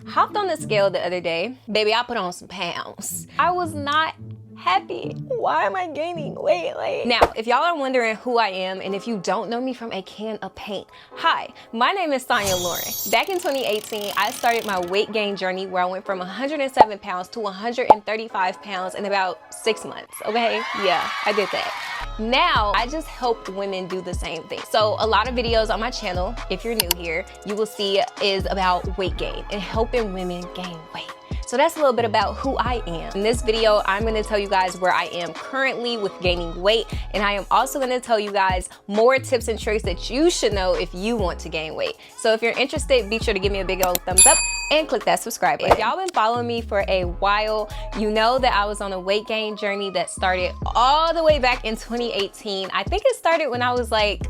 Hopped on the scale the other day. Baby, I put on some pounds. I was not happy. Why am I gaining weight? Now, if y'all are wondering who I am and if you don't know me from a can of paint, hi, my name is Sonya Lauren. Back in 2018, I started my weight gain journey where I went from 107 pounds to 135 pounds in about 6 months, okay? Yeah, I did that. Now, I just help women do the same thing. So a lot of videos on my channel, if you're new here, you will see is about weight gain and helping women gain weight. So that's a little bit about who I am. In this video, I'm gonna tell you guys where I am currently with gaining weight, and I am also gonna tell you guys more tips and tricks that you should know if you want to gain weight. So if you're interested, be sure to give me a big old thumbs up and click that subscribe button. If y'all been following me for a while, you know that I was on a weight gain journey that started all the way back in 2018. I think it started when I was like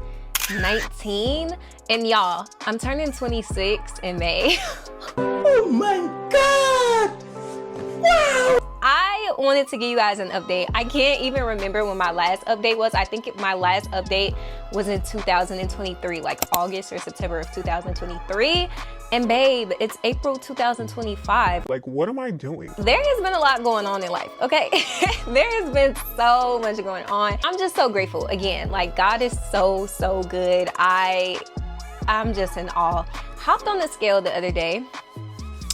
19, and y'all, I'm turning 26 in May. Oh my God! Wow! I wanted to give you guys an update. I can't even remember when my last update was. I think my last update was in 2023, like August or September of 2023. And babe, it's April 2025. Like, what am I doing? There has been a lot going on in life, okay? There has been so much going on. I'm just so grateful. Again, like God is so, so good. I'm just in awe. Hopped on the scale the other day.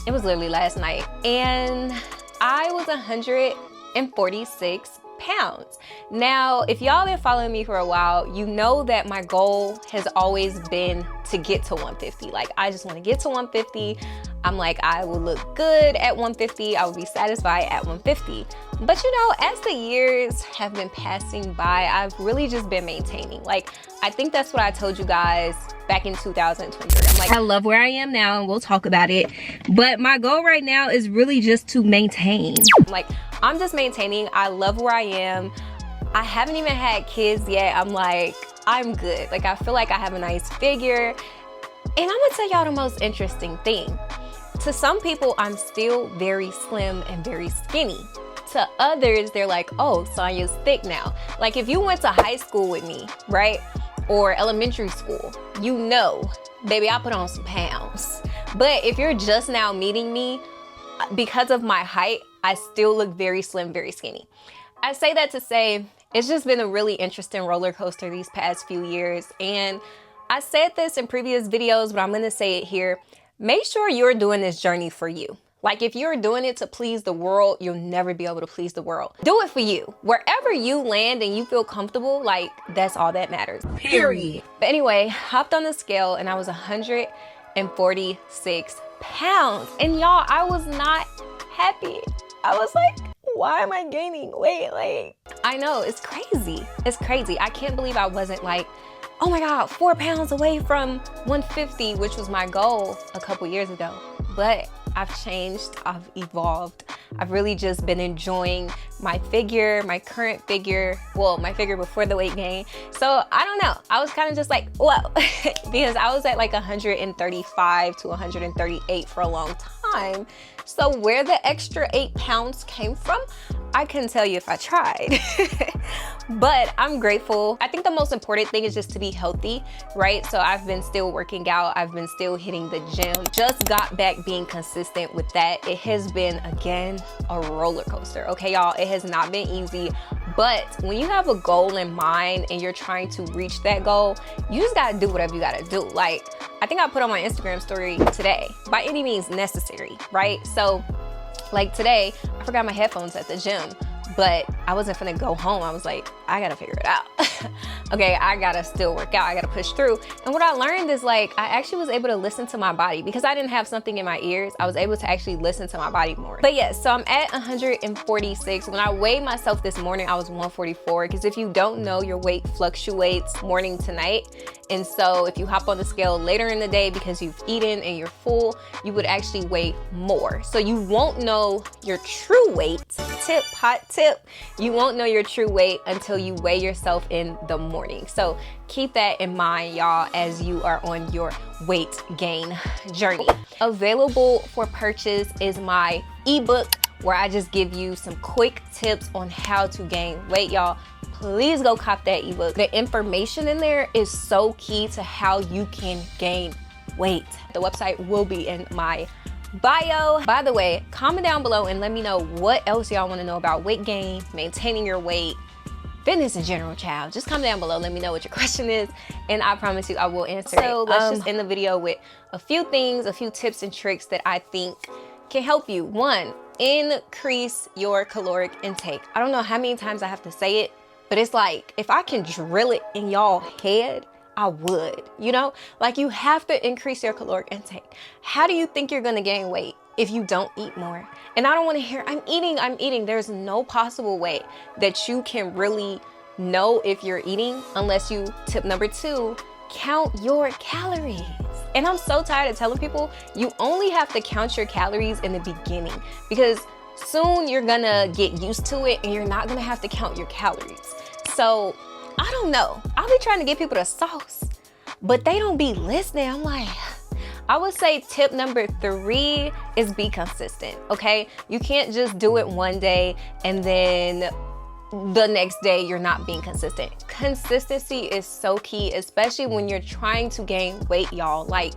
It was literally last night. And I was 146 pounds. Now, if y'all been following me for a while, you know that my goal has always been to get to 150. Like, I just want to get to 150. I'm like, I will look good at 150. I will be satisfied at 150. But you know, as the years have been passing by, I've really just been maintaining. Like, I think that's what I told you guys back in 2023. I'm like, I love where I am now, and we'll talk about it. But my goal right now is really just to maintain. Like, I'm just maintaining. I love where I am. I haven't even had kids yet. I'm like, I'm good. Like, I feel like I have a nice figure. And I'm gonna tell y'all the most interesting thing. To some people, I'm still very slim and very skinny. To others, they're like, oh, Sonya's thick now. Like, if you went to high school with me, right? Or elementary school, you know, baby, I put on some pounds. But if you're just now meeting me, because of my height, I still look very slim, very skinny. I say that to say, it's just been a really interesting roller coaster these past few years. And I said this in previous videos, but I'm gonna say it here. Make sure you're doing this journey for you. Like, if you're doing it to please the world, you'll never be able to please the world. Do it for you. Wherever you land and you feel comfortable, like, that's all that matters. Period. But anyway, hopped on the scale and I was 146 pounds. And y'all, I was not happy. I was like, why am I gaining weight? Like, I know, it's crazy. It's crazy. I can't believe I wasn't like, oh my God, 4 pounds away from 150, which was my goal a couple years ago. But I've changed, I've evolved. I've really just been enjoying my figure, my current figure, well, my figure before the weight gain. So I don't know, I was kind of just like, whoa, because I was at like 135 to 138 for a long time. So where the extra 8 pounds came from, I couldn't tell you if I tried. But I'm grateful. I think the most important thing is just to be healthy, right? So I've been still working out. I've been still hitting the gym. Just got back being consistent with that. It has been, again, a roller coaster. Okay, y'all, it has not been easy. But when you have a goal in mind and you're trying to reach that goal, you just gotta do whatever you gotta do. Like, I think I put on my Instagram story today, by any means necessary, right? So like today, I forgot my headphones at the gym, but I wasn't finna go home. I was like, I gotta figure it out. Okay, I gotta still work out. I gotta push through. And what I learned is, like, I actually was able to listen to my body because I didn't have something in my ears. I was able to actually listen to my body more. But yeah, so I'm at 146. When I weighed myself this morning, I was 144. Because if you don't know, your weight fluctuates morning to night. And so if you hop on the scale later in the day because you've eaten and you're full, you would actually weigh more. So you won't know your true weight. Hot tip. You won't know your true weight until you weigh yourself in the morning. So keep that in mind, y'all, as you are on your weight gain journey. Available for purchase is my ebook, where I just give you some quick tips on how to gain weight, y'all. Please go cop that ebook. The information in there is so key to how you can gain weight. The website will be in my bio. By the way, comment down below and let me know what else y'all want to know about weight gain, maintaining your weight, fitness in general, child. Just comment down below, let me know what your question is, and I promise you I will answer it. So let's just end the video with a few things, a few tips and tricks that I think can help you. One, increase your caloric intake. I don't know how many times I have to say it, but it's like, if I can drill it in y'all head, I would, you know? Like, you have to increase your caloric intake. How do you think you're gonna gain weight if you don't eat more? And I don't wanna hear, I'm eating. There's no possible way that you can really know if you're eating unless you, tip number 2, count your calories. And I'm so tired of telling people you only have to count your calories in the beginning, because soon you're gonna get used to it and you're not gonna have to count your calories. So I don't know, I'll be trying to get people the sauce, but they don't be listening. I'm like, I would say tip number 3 is be consistent, okay? You can't just do it one day and then the next day you're not being consistent. Consistency is so key, especially when you're trying to gain weight, y'all. Like,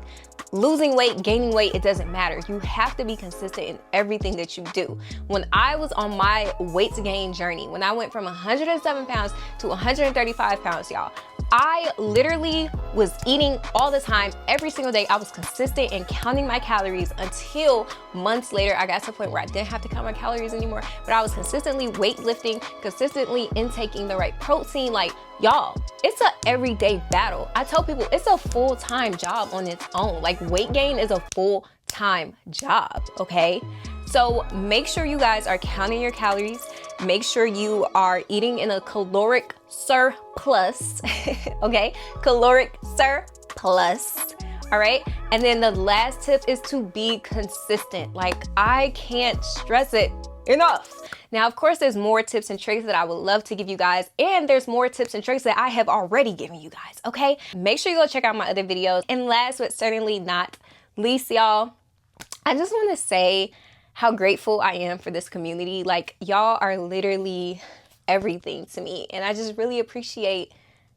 losing weight, gaining weight, it doesn't matter. You have to be consistent in everything that you do. When I was on my weight gain journey, when I went from 107 pounds to 135 pounds, y'all, I literally was eating all the time, every single day. I was consistent in counting my calories until months later, I got to the point where I didn't have to count my calories anymore, but I was consistently weightlifting, consistently intaking the right protein. Like, y'all, it's a everyday battle. I tell people it's a full-time job on its own. Like, weight gain is a full-time job, okay? So make sure you guys are counting your calories. Make sure you are eating in a caloric surplus, okay? Caloric surplus, all right? And then the last tip is to be consistent. Like, I can't stress it enough. Now, of course, there's more tips and tricks that I would love to give you guys, and there's more tips and tricks that I have already given you guys, okay? Make sure you go check out my other videos. And last but certainly not least, y'all, I just want to say how grateful I am for this community. Like, y'all are literally everything to me, and I just really appreciate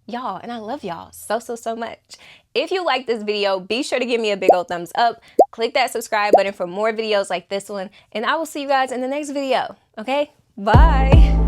y'all, and I love y'all so much. If you like this video, be sure to give me a big old thumbs up. Click that subscribe button for more videos like this one, and I will see you guys in the next video. Okay, bye.